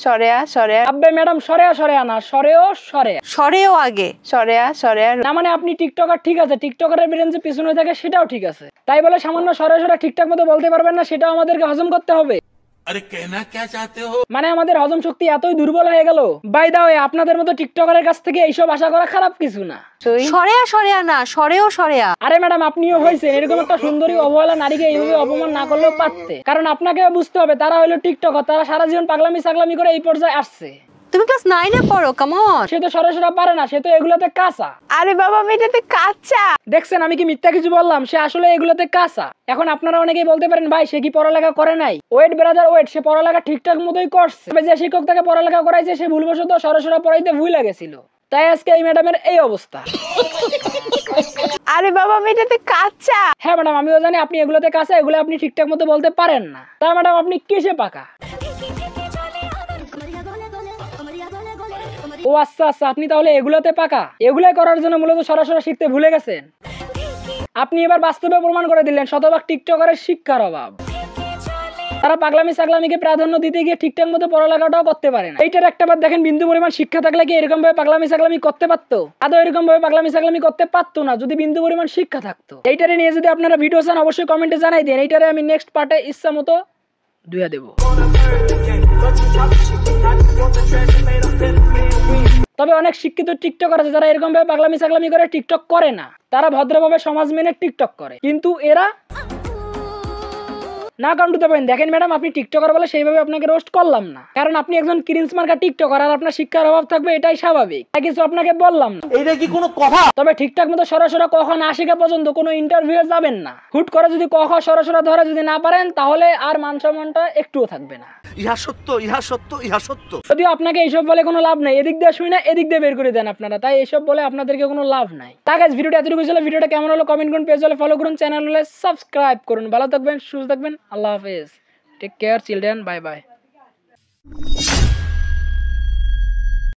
সরেয়া সরেয়া আব্বে ম্যাডাম সরেয়া সরেয়া না, সরেও সরেয়া। সরেও আগে সরেয়া সরেয়া না মানে আপনি টিকটকার, ঠিক আছে, টিকটকারের ব্রেন যে পিছনে থাকে সেটাও ঠিক আছে, তাই বলে সামান্য সরে সরে ঠিকঠাক মতো বলতে পারবেন না, সেটাও আমাদেরকে হজম করতে হবে। अरे कहना क्या चाहते हो? মানে আমাদের হজম শক্তি এতই দুর্বল হয়ে গেল। বাই দা ওয়ে, আপনাদের মতো টিকটকারের কাছ থেকে এইসব আশা করা খারাপ কিছু না। সরেয়া সরেয়া না, সরেও সরেয়া। আরে ম্যাডাম, আপনিও হয়েছেন এরকম একটা সুন্দরী অবহেলা নারীকে এইভাবে অপমান না করলেও পারতে, কারণ আপনাকে বুঝতে হবে তারা হলো টিকটকার, তারা সারা জীবন পাগলামি সাগলামি করে এই পর্যায়ে আসছে। তুমি ক্লাস 9 এ পড়ো, কাম অন। সে তো সরাসরি পারে না, সে তো এগুলোতে কাঁচা। আরে বাবা, আমি এটাতে কাঁচা। দেখছেন আমি কি মিথ্যা কিছু বললাম? সে আসলে এগুলোতে কাঁচা। এখন আপনারা অনেকেই বলতে পারেন, ভাই সে কি পড়ালেখা করে নাই? ওয়েট ব্রাদার ওয়েট, সে পড়ালেখা ঠিকঠাক মতোই করছে, তবে যে শিক্ষক তাকে পড়ালেখা করাইছে সে ভুলবশত সরাসরি পড়াইতে ভুলে গেছিল, তাই আজকে এই ম্যাডামের এই অবস্থা। আরে বাবা, আমি এটাতে কাঁচা। হ্যাঁ ম্যাডাম, আমিও জানি আপনি এগুলোতে কাঁচা, এগুলো আপনি ঠিকঠাক মতো বলতে পারেন না। তা ম্যাডাম আপনি কিসে পাকা? ও আচ্ছা আচ্ছা, আপনি তাহলে এগুলোতে পাকা। এগুলাই করার জন্য মূলত সরাসরি শিখতে ভুলে গেছেন। আপনি এবার বাস্তবে প্রমাণ করে দিলেন শতভাগ টিকটকারের শিক্ষার অভাব। তারা পাগলামি সাগলামিকে প্রাধান্য দিতে গিয়ে ঠিকঠাক মতো পড়ালেখাটাও করতে পারে না। এইটার একটা বার দেখেন, বিন্দু পরিমাণ শিক্ষা থাকলে কি এরকম ভাবে পাগলামি সাগলামি করতে পারতো? আদৌ এরকম ভাবে পাগলামি সাগলামি করতে পারতো না যদি বিন্দু পরিমাণ শিক্ষা থাকতো। এইটারে নিয়ে যদি আপনারা ভিডিও চান অবশ্যই কমেন্টে জানাই দিন, এইটারে আমি নেক্সট পার্টে ইচ্ছা মতো ধুইয়া দেবো। তবে অনেক শিক্ষিত টিকটকার আছে যারা এরকম ভাবে পাগলামি সাগলামি করে টিকটক করে না, তারা ভদ্রভাবে সমাজ মেনে টিকটক করে, কিন্তু এরা না কাউন্ট দিতে পারেন। দেখেন ম্যাডাম, আপনি টিকটকার বলে সেইভাবে আপনাকে রোস্ট করলাম না, কারণ আপনি একজন ক্রিঞ্জ মার্কা টিকটকার আর আপনার শিক্ষার অভাব থাকবে, এটাই স্বাভাবিক, তাই কিছু আপনাকে বললাম না। এটা কি কোনো কথা? তবে ঠিকঠাক মতো সরাসরি ক খ না শেখা পর্যন্ত কোনো ইন্টারভিউ যাবেন না। হুট করে যদি ক খ সরাসরি ধরে যদি না পারেন, তাহলে আর মান সম্মানটা একটুও থাকবে না। ইহা সত্য, ইহা সত্য, ইহা সত্য। যদিও আপনাকে এইসব বলে কোনো লাভ নাই, এদিক দিয়ে শুই না এদিক দিয়ে বের করে দেন আপনারা, তাই এইসব বলে আপনাদেরকে কোনো লাভ নাই। তাই গাইস, ভিডিওটা এতটুকু ছিল। ভিডিওটা কেমন হলো কমেন্ট করুন, পেজ হলে ফলো করুন, চ্যানেল হলে সাবস্ক্রাইব করুন। ভালো থাকবেন, সুস্থ থাকবেন, আল্লাহ হাফেজ, take care children, bye by.